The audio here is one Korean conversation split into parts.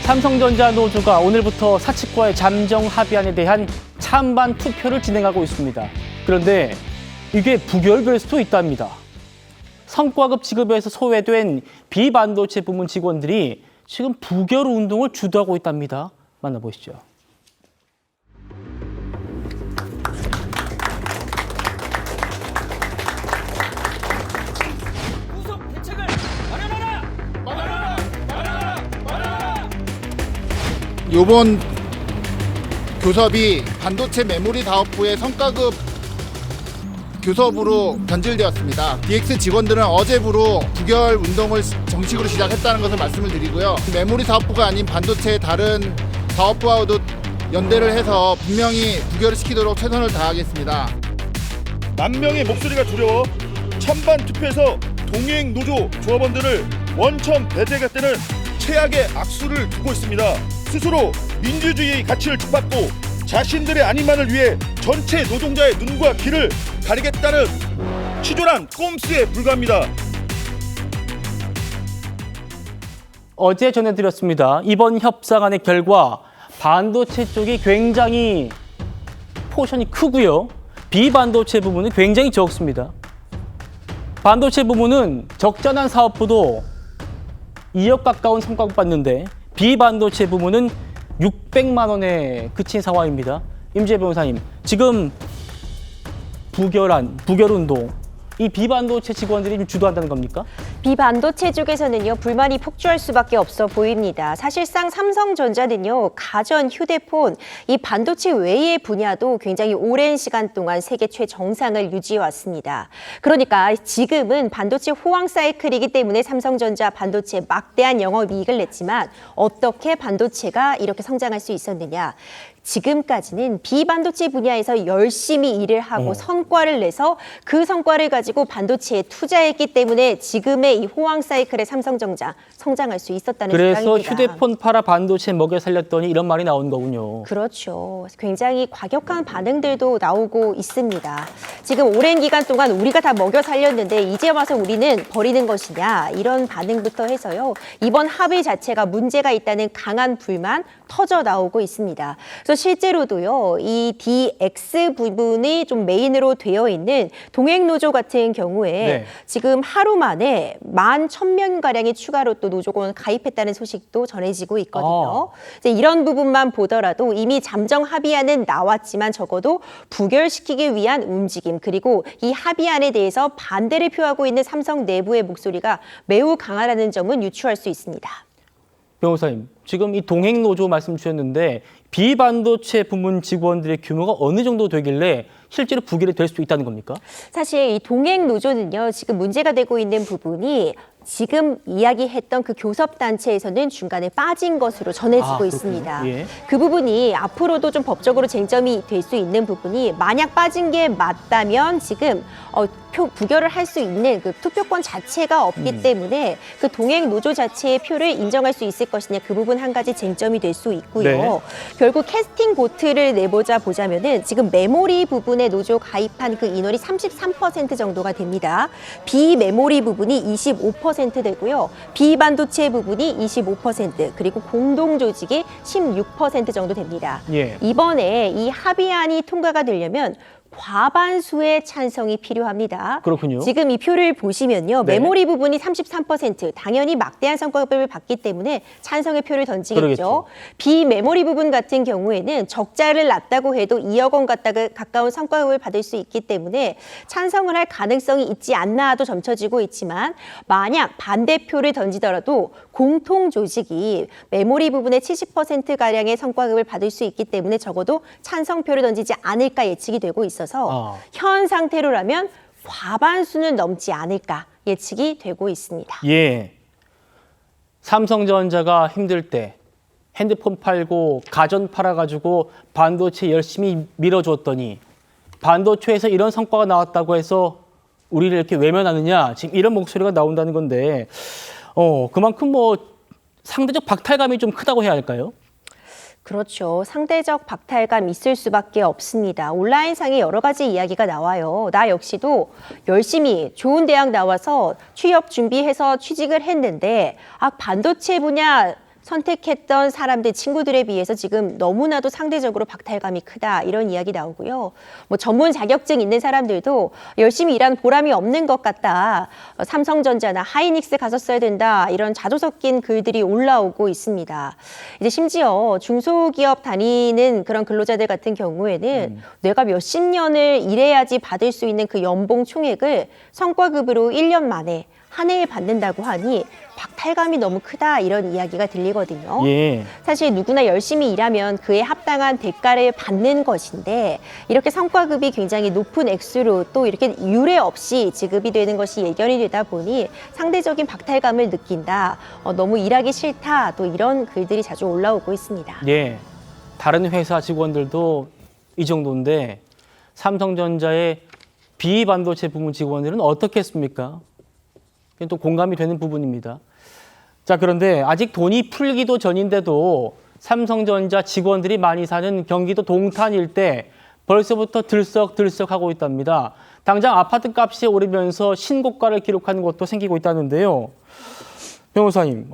삼성전자 노조가 오늘부터 사측과의 잠정 합의안에 대한 찬반 투표를 진행하고 있습니다. 그런데 이게 부결될 수도 있답니다. 성과급 지급에서 소외된 비반도체 부문 직원들이 지금 부결 운동을 주도하고 있답니다. 만나보시죠. 이번 교섭이 반도체 메모리 사업부의 성과급 교섭으로 변질되었습니다. DX 직원들은 어제부로 부결 운동을 정식으로 시작했다는 것을 말씀을 드리고요. 메모리 사업부가 아닌 반도체 다른 사업부와도 연대를 해서 분명히 부결을 시키도록 최선을 다하겠습니다. 만 명의 목소리가 두려워 찬반 투표에서 동행 노조 조합원들을 원천 배제하겠다는 최악의 악수를 두고 있습니다. 스스로 민주주의의 가치를 짓밟고 자신들의 안위만을 위해 전체 노동자의 눈과 귀를 가리겠다는 치졸한 꼼수에 불과합니다. 어제 전해드렸습니다. 이번 협상안의 결과 반도체 쪽이 굉장히 포션이 크고요. 비반도체 부분은 굉장히 적습니다. 반도체 부분은 적잖은 사업부도 2억 가까운 성과급 받는데 비반도체 부문은 600만 원에 그친 상황입니다. 임재 변호사님, 지금 부결 운동, 이 비반도체 직원들이 좀 주도한다는 겁니까? 비반도체 쪽에서는요, 불만이 폭주할 수밖에 없어 보입니다. 사실상 삼성전자는요, 가전, 휴대폰, 이 반도체 외의 분야도 굉장히 오랜 시간 동안 세계 최정상을 유지해 왔습니다. 그러니까 지금은 반도체 호황 사이클이기 때문에 삼성전자 반도체 막대한 영업이익을 냈지만 어떻게 반도체가 이렇게 성장할 수 있었느냐? 지금까지는 비반도체 분야에서 열심히 일을 하고 성과를 내서 그 성과를 가지고 반도체에 투자했기 때문에 지금의 이 호황 사이클의 삼성전자 성장할 수 있었다는 그래서 생각입니다. 휴대폰 팔아 반도체 먹여 살렸더니 이런 말이 나온 거군요. 그렇죠. 굉장히 과격한 반응들도 나오고 있습니다. 지금 오랜 기간 동안 우리가 다 먹여 살렸는데 이제 와서 우리는 버리는 것이냐, 이런 반응부터 해서요. 이번 합의 자체가 문제가 있다는 강한 불만 터져 나오고 있습니다. 그래서 실제로도요, 이 DX 부분이 좀 메인으로 되어 있는 동행노조 같은 경우에 네. 지금 하루 만에 11,000명가량이 추가로 또 노조원 가입했다는 소식도 전해지고 있거든요. 이제 이런 부분만 보더라도 이미 잠정 합의안은 나왔지만 적어도 부결시키기 위한 움직임, 그리고 이 합의안에 대해서 반대를 표하고 있는 삼성 내부의 목소리가 매우 강하다는 점은 유추할 수 있습니다. 변호사님, 지금 이 동행노조 말씀 주셨는데 비반도체 부문 직원들의 규모가 어느 정도 되길래 실제로 부결이 될 수 있다는 겁니까? 사실 이 동행노조는요, 지금 문제가 되고 있는 부분이 지금 이야기했던 그 교섭단체에서는 중간에 빠진 것으로 전해지고 있습니다. 예. 그 부분이 앞으로도 좀 법적으로 쟁점이 될 수 있는 부분이, 만약 빠진 게 맞다면 지금 부결을 할 수 있는 그 투표권 자체가 없기 때문에 그 동행 노조 자체의 표를 인정할 수 있을 것이냐, 그 부분 한 가지 쟁점이 될 수 있고요. 네. 결국 캐스팅 보트를 보자면은 지금 메모리 부분에 노조 가입한 그 인원이 33% 정도가 됩니다. 비메모리 부분이 25% 되고요. 비반도체 부분이 25%, 그리고 공동 조직이 16% 정도 됩니다. 예. 이번에 이 합의안이 통과가 되려면 과반수의 찬성이 필요합니다. 그렇군요. 지금 이 표를 보시면요. 네. 메모리 부분이 33%, 당연히 막대한 성과급을 받기 때문에 찬성의 표를 던지겠죠. 그러겠죠. 비메모리 부분 같은 경우에는 적자를 냈다고 해도 2억 원 가까운 성과급을 받을 수 있기 때문에 찬성을 할 가능성이 있지 않나도 점쳐지고 있지만, 만약 반대표를 던지더라도 공통 조직이 메모리 부분의 70%가량의 성과급을 받을 수 있기 때문에 적어도 찬성표를 던지지 않을까 예측이 되고 있어서 현 상태로라면 과반수는 넘지 않을까 예측이 되고 있습니다. 예. 삼성전자가 힘들 때 핸드폰 팔고 가전 팔아가지고 반도체 열심히 밀어줬더니 반도체에서 이런 성과가 나왔다고 해서 우리를 이렇게 외면하느냐, 지금 이런 목소리가 나온다는 건데 그만큼 상대적 박탈감이 좀 크다고 해야 할까요? 그렇죠. 상대적 박탈감 있을 수밖에 없습니다. 온라인상에 여러 가지 이야기가 나와요. 나 역시도 열심히 좋은 대학 나와서 취업 준비해서 취직을 했는데 반도체 분야 선택했던 사람들, 친구들에 비해서 지금 너무나도 상대적으로 박탈감이 크다 이런 이야기 나오고요. 뭐 전문 자격증 있는 사람들도 열심히 일한 보람이 없는 것 같다. 삼성전자나 하이닉스 갔었어야 된다. 이런 자조 섞인 글들이 올라오고 있습니다. 이제 심지어 중소기업 다니는 그런 근로자들 같은 경우에는 내가 몇십 년을 일해야지 받을 수 있는 그 연봉 총액을 성과급으로 1년 만에 한 해에 받는다고 하니 박탈감이 너무 크다 이런 이야기가 들리거든요. 예. 사실 누구나 열심히 일하면 그에 합당한 대가를 받는 것인데 이렇게 성과급이 굉장히 높은 액수로 또 이렇게 유례 없이 지급이 되는 것이 예견이 되다 보니 상대적인 박탈감을 느낀다. 너무 일하기 싫다. 또 이런 글들이 자주 올라오고 있습니다. 예. 다른 회사 직원들도 이 정도인데 삼성전자의 비반도체 부문 직원들은 어떻겠습니까? 이게 또 공감이 되는 부분입니다. 자, 그런데 아직 돈이 풀기도 전인데도 삼성전자 직원들이 많이 사는 경기도 동탄 일대 벌써부터 들썩들썩하고 있답니다. 당장 아파트 값이 오르면서 신고가를 기록하는 곳도 생기고 있다는데요. 변호사님,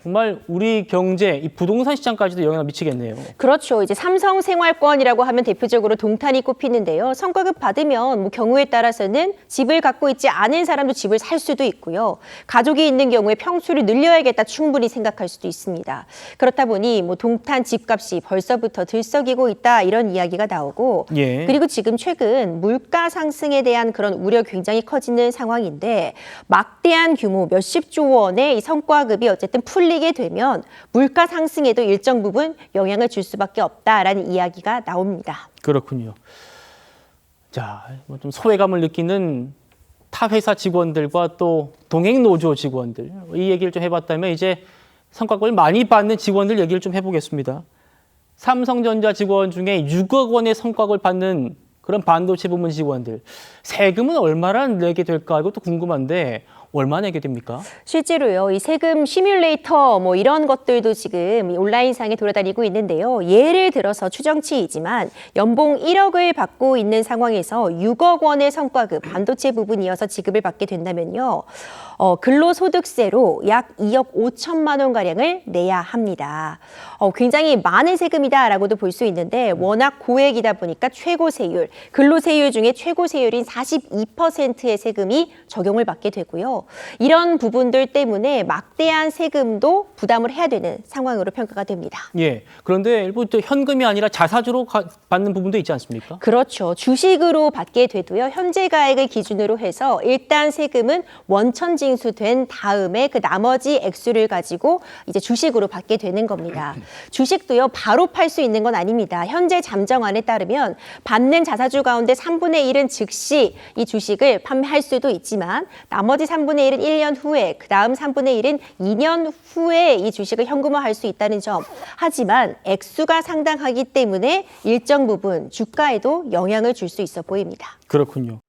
정말 우리 경제, 이 부동산 시장까지도 영향을 미치겠네요. 그렇죠. 이제 삼성생활권이라고 하면 대표적으로 동탄이 꼽히는데요. 성과급 받으면 뭐 경우에 따라서는 집을 갖고 있지 않은 사람도 집을 살 수도 있고요. 가족이 있는 경우에 평수를 늘려야겠다 충분히 생각할 수도 있습니다. 그렇다 보니 뭐 동탄 집값이 벌써부터 들썩이고 있다 이런 이야기가 나오고 예. 그리고 지금 최근 물가 상승에 대한 그런 우려 굉장히 커지는 상황인데 막대한 규모 몇십조 원의 이 성과급이 어쨌든 풀리게 되면 물가 상승에도 일정 부분 영향을 줄 수밖에 없다라는 이야기가 나옵니다. 그렇군요. 자, 뭐 좀 소외감을 느끼는 타 회사 직원들과 또 동행 노조 직원들 이 얘기를 좀 해봤다면 이제 성과급을 많이 받는 직원들 얘기를 좀 해보겠습니다. 삼성전자 직원 중에 6억 원의 성과급을 받는 그런 반도체 부문 직원들 세금은 얼마나 내게 될까 이것도 궁금한데 얼마 내게 됩니까? 실제로요, 이 세금 시뮬레이터 뭐 이런 것들도 지금 온라인상에 돌아다니고 있는데요. 예를 들어서 추정치이지만 연봉 1억을 받고 있는 상황에서 6억 원의 성과급, 반도체 부분이어서 지급을 받게 된다면요. 근로소득세로 약 2억 5천만 원가량을 내야 합니다. 굉장히 많은 세금이다라고도 볼 수 있는데 워낙 고액이다 보니까 최고세율, 근로세율 중에 최고세율인 42%의 세금이 적용을 받게 되고요. 이런 부분들 때문에 막대한 세금도 부담을 해야 되는 상황으로 평가가 됩니다. 예. 그런데 일부 또 현금이 아니라 자사주로 받는 부분도 있지 않습니까? 그렇죠. 주식으로 받게 돼도요. 현재 가액을 기준으로 해서 일단 세금은 원천 징수된 다음에 그 나머지 액수를 가지고 이제 주식으로 받게 되는 겁니다. 주식도요. 바로 팔 수 있는 건 아닙니다. 현재 잠정안에 따르면 받는 자사주 가운데 3분의 1은 즉시 이 주식을 판매할 수도 있지만 나머지 3분의 1은 1년 후에 그 다음 3분의 1은 2년 후에 이 주식을 현금화할 수 있다는 점. 하지만 액수가 상당하기 때문에 일정 부분 주가에도 영향을 줄 수 있어 보입니다. 그렇군요.